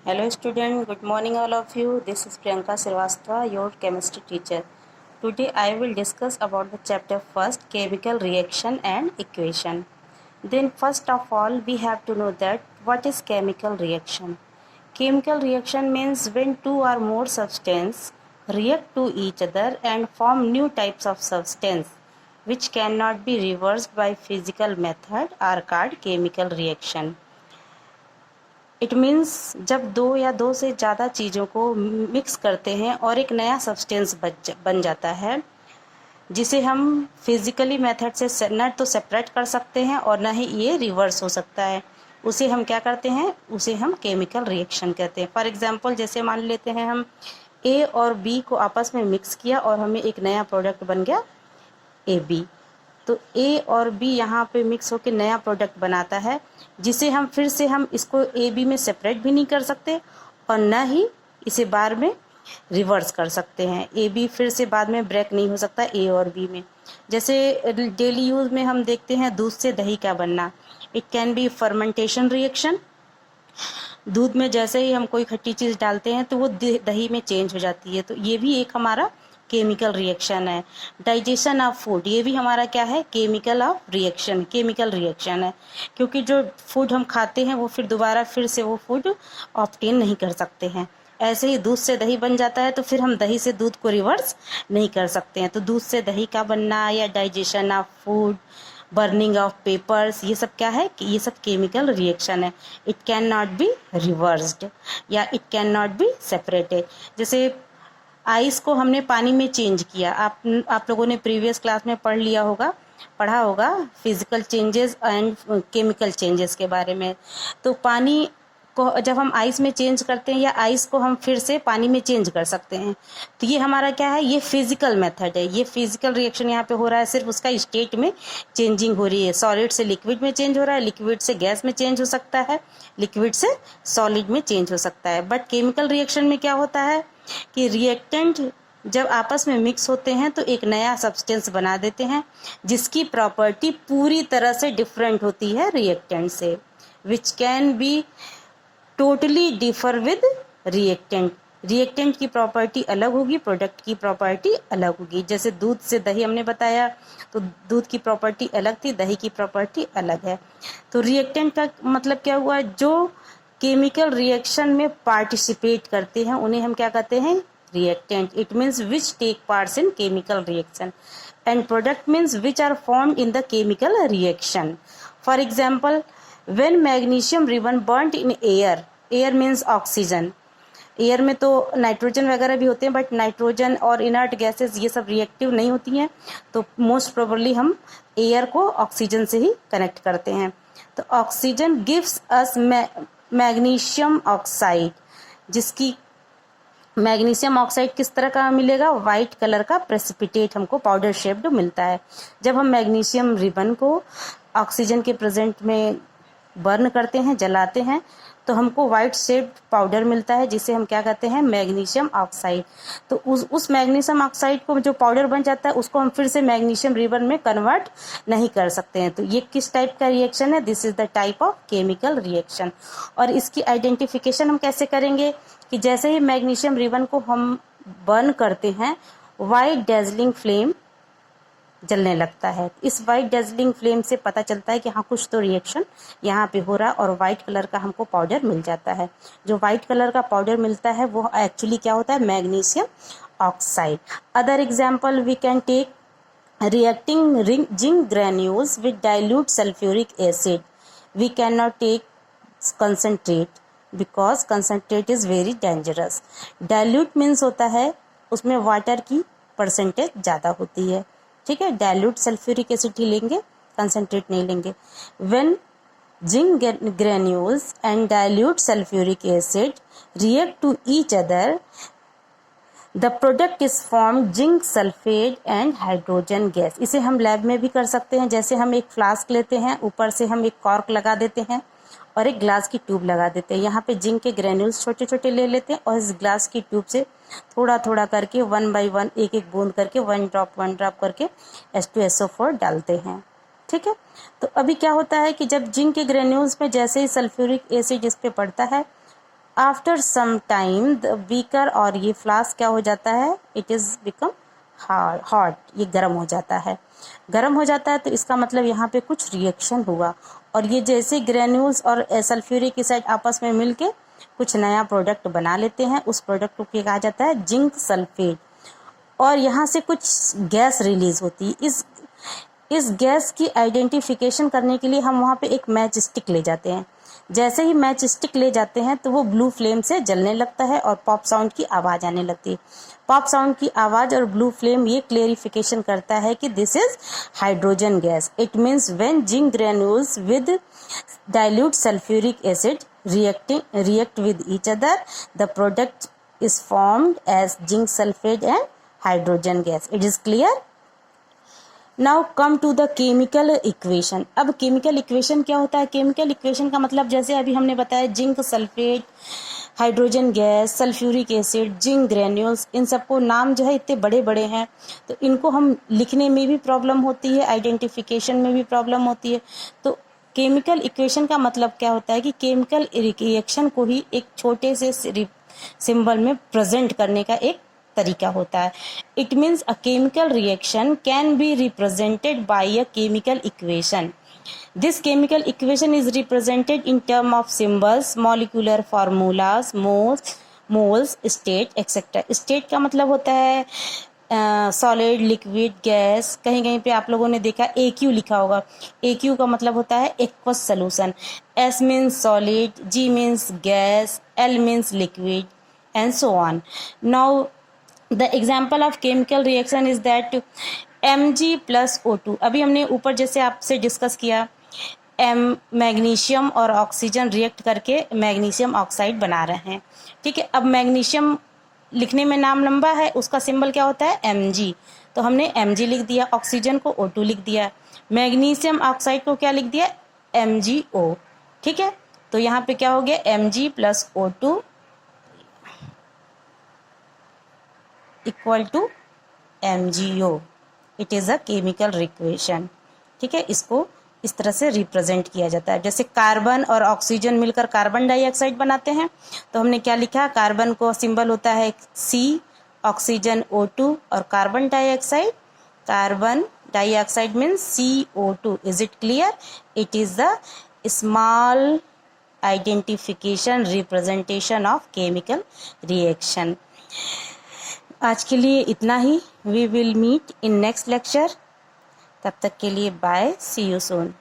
Hello student, good morning all of you. This is Priyanka Srivastava, your chemistry teacher. Today I will discuss about the chapter first, chemical reaction and equation. Then first of all we have to know that what is chemical reaction. Chemical reaction means when two or more substances react to each other and form new types of substance which cannot be reversed by physical method are called chemical reaction. It means जब दो या दो से ज़्यादा चीज़ों को mix करते हैं और एक नया सब्सटेंस बन जाता है जिसे हम फिजिकली मेथड से न तो सेपरेट कर सकते हैं और न ही ये रिवर्स हो सकता है, उसे हम क्या करते हैं, उसे हम केमिकल रिएक्शन कहते हैं. फॉर एग्जांपल जैसे मान लेते हैं हम ए और बी को आपस में मिक्स किया और हमें एक नया प्रोडक्ट बन गया ए बी. तो ए और बी यहाँ पे मिक्स होकर नया प्रोडक्ट बनाता है जिसे हम फिर से हम इसको ए बी में सेपरेट भी नहीं कर सकते और न ही इसे बाद में रिवर्स कर सकते हैं. ए बी फिर से बाद में ब्रेक नहीं हो सकता ए और बी में. जैसे डेली यूज में हम देखते हैं दूध से दही का बनना. It can be fermentation reaction. दूध में जैसे ही हम कोई खट्टी चीज़ डालते हैं तो वो दही में चेंज हो जाती है, तो ये भी एक हमारा केमिकल रिएक्शन है. डाइजेशन ऑफ फूड, ये भी हमारा क्या है, केमिकल रिएक्शन है, क्योंकि जो फूड हम खाते हैं वो फिर दोबारा फिर से वो फूड ऑब्टेन नहीं कर सकते हैं. ऐसे ही दूध से दही बन जाता है तो फिर हम दही से दूध को रिवर्स नहीं कर सकते हैं. तो दूध से दही का बनना या digestion of food, burning of papers, ये सब क्या है, ये सब केमिकल रिएक्शन है. It can not be reversed या it can not be separated. जैसे आइस को हमने पानी में चेंज किया. आप लोगों ने प्रीवियस क्लास में पढ़ा होगा physical changes and chemical changes के बारे में. तो पानी को जब हम आइस में चेंज करते हैं या आइस को हम फिर से पानी में चेंज कर सकते हैं, तो ये हमारा क्या है, ये फिजिकल मेथड है. ये फिजिकल रिएक्शन यहाँ पे हो रहा है, सिर्फ उसका स्टेट में चेंजिंग हो रही है. सॉलिड से लिक्विड में चेंज हो रहा है, लिक्विड से गैस में चेंज हो सकता है, लिक्विड से सॉलिड में चेंज हो सकता है. बट केमिकल रिएक्शन में क्या होता है कि रिएक्टेंट जब आपस में मिक्स होते हैं तो एक नया सब्सटेंस बना देते हैं जिसकी प्रॉपर्टी पूरी तरह से डिफरेंट होती है रिएक्टेंट से, which can be totally differ with reactant. Reactant की प्रॉपर्टी अलग होगी, प्रोडक्ट की प्रॉपर्टी अलग होगी. जैसे दूध से दही हमने बताया तो दूध की प्रॉपर्टी अलग थी, दही की प्रॉपर्टी अलग है. तो रिएक्टेंट का मतलब क्या हुआ, जो केमिकल रिएक्शन में पार्टिसिपेट करते हैं उन्हें हम क्या कहते हैं, reactant. It means which take parts in chemical reaction. And product means which are formed in the chemical reaction. For example when magnesium ribbon burned in air, air means oxygen. Air में तो nitrogen वगैरह भी होते हैं, but nitrogen और inert gases ये सब reactive नहीं होती हैं, तो मोस्ट प्रोबेबली हम एयर को ऑक्सीजन से ही कनेक्ट करते हैं. तो oxygen gives us magnesium oxide, जिसकी मैग्नीशियम ऑक्साइड किस तरह का मिलेगा, वाइट कलर का प्रेसिपिटेट हमको पाउडर शेप्ड मिलता है. जब हम मैग्नीशियम रिबन को ऑक्सीजन के प्रेजेंट में बर्न करते हैं, जलाते हैं, तो हमको वाइट शेप्ड पाउडर मिलता है जिसे हम क्या कहते हैं, मैग्नीशियम ऑक्साइड. तो उस मैग्नीशियम ऑक्साइड को जो पाउडर बन जाता है उसको हम फिर से मैग्नीशियम रिबन में कन्वर्ट नहीं कर सकते हैं. तो ये किस टाइप का रिएक्शन है, this is the type of chemical reaction. और इसकी आइडेंटिफिकेशन हम कैसे करेंगे कि जैसे ही मैग्नीशियम रिबन को हम बर्न करते हैं वाइट डेजलिंग फ्लेम जलने लगता है. इस वाइट डेजलिंग फ्लेम से पता चलता है कि हाँ कुछ तो रिएक्शन यहाँ पे हो रहा है, और वाइट कलर का हमको पाउडर मिल जाता है. जो वाइट कलर का पाउडर मिलता है वो एक्चुअली क्या होता है, magnesium oxide. Other example we can take reacting zinc granules with dilute sulphuric acid. We can not take concentrate because concentrate is very dangerous. Dilute means होता है उसमें वाटर की परसेंटेज ज़्यादा होती है, ठीक है. डाइल्यूट सल्फ्यूरिक एसिड ही लेंगे, कंसनट्रेट नहीं लेंगे. When zinc granules and dilute sulphuric acid react to each other the product is form zinc sulphate and hydrogen gas. इसे हम लैब में भी कर सकते हैं. जैसे हम एक फ्लास्क लेते हैं, ऊपर से हम एक कॉर्क लगा देते हैं और एक ग्लास की ट्यूब लगा देते हैं. यहाँ पे जिंक के ग्रेन्यूल्स छोटे छोटे ले लेते हैं और इस ग्लास की ट्यूब से थोड़ा थोड़ा करके 1 by 1 एक एक बूंद करके 1 ड्रॉप करके H2SO4 डालते हैं, ठीक है. तो अभी क्या होता है कि जब जिंक के ग्रेन्यूल्स में जैसे ही सल्फ्यूरिक एसिड इस पे पड़ता है after some time the beaker और ये फ्लास्क क्या हो जाता है, इट इज़ बिकम हॉट, ये गर्म हो जाता है। गर्म हो जाता है तो इसका मतलब यहाँ पे कुछ रिएक्शन हुआ और ये जैसे ग्रेन्यूल्स और सल्फ्यूरिक एसिड आपस में मिलके कुछ नया प्रोडक्ट बना लेते हैं। उस प्रोडक्ट को क्या कहा जाता है, जिंक सल्फेट। और यहाँ से कुछ गैस रिलीज होती है। इस गैस की आइडेंटिफिकेशन करने के लिए हम वहाँ पे एक मैच स्टिक ले जाते हैं। जैसे ही मैच स्टिक ले जाते हैं तो वो ब्लू फ्लेम से जलने लगता है और पॉप साउंड की आवाज़ आने लगती है। पॉप साउंड की आवाज़ और ब्लू फ्लेम ये क्लेरिफिकेशन करता है कि this is hydrogen gas. It means when zinc granules with dilute sulfuric acid react with each other, the product is formed as zinc sulfate and hydrogen gas. It is clear? Now come to the chemical equation. अब chemical equation क्या होता है? chemical equation का मतलब जैसे अभी हमने बताया zinc sulphate, hydrogen gas, sulphuric acid, zinc granules, इन सबको नाम जो है इतने बड़े बड़े हैं तो इनको हम लिखने में भी प्रॉब्लम होती है, आइडेंटिफिकेशन में भी प्रॉब्लम होती है। तो केमिकल इक्वेशन का मतलब क्या होता है कि केमिकल रिएक्शन को ही एक छोटे से सिंबल में प्रेजेंट करने का एक तरीका होता है। It means a chemical reaction can be represented by a chemical equation. This chemical equation is represented in terms of symbols, molecular formulas, moles, state, etc. State का मतलब होता है सॉलिड, लिक्विड, गैस। कहीं कहीं पे आप लोगों ने देखा AQ लिखा होगा। AQ का मतलब होता है aqueous solution. S means solid, G means gas, L means liquid and so on. Now the example of chemical reaction is that Mg plus O2। अभी हमने ऊपर जैसे आपसे डिस्कस किया, मैग्नीशियम और ऑक्सीजन रिएक्ट करके मैग्नीशियम ऑक्साइड बना रहे हैं। ठीक है, अब मैग्नीशियम लिखने में नाम लंबा है, उसका सिंबल क्या होता है, Mg। तो हमने Mg लिख दिया, ऑक्सीजन को O2 लिख दिया, मैग्नीशियम ऑक्साइड को क्या लिख दिया, MgO। ठीक है, तो यहाँ पे क्या हो गया, Mg plus O2 equal to MgO। It is a chemical reaction. ठीक है, इसको इस तरह से रिप्रेजेंट किया जाता है। जैसे कार्बन और ऑक्सीजन मिलकर कार्बन डाइऑक्साइड बनाते हैं तो हमने क्या लिखा, कार्बन को सिंबल होता है C, ऑक्सीजन O2 और carbon dioxide means CO2। Is it clear? It is the small identification representation of chemical reaction. आज के लिए इतना ही। We will meet in next lecture. तब तक के लिए बाय, सी यू सून।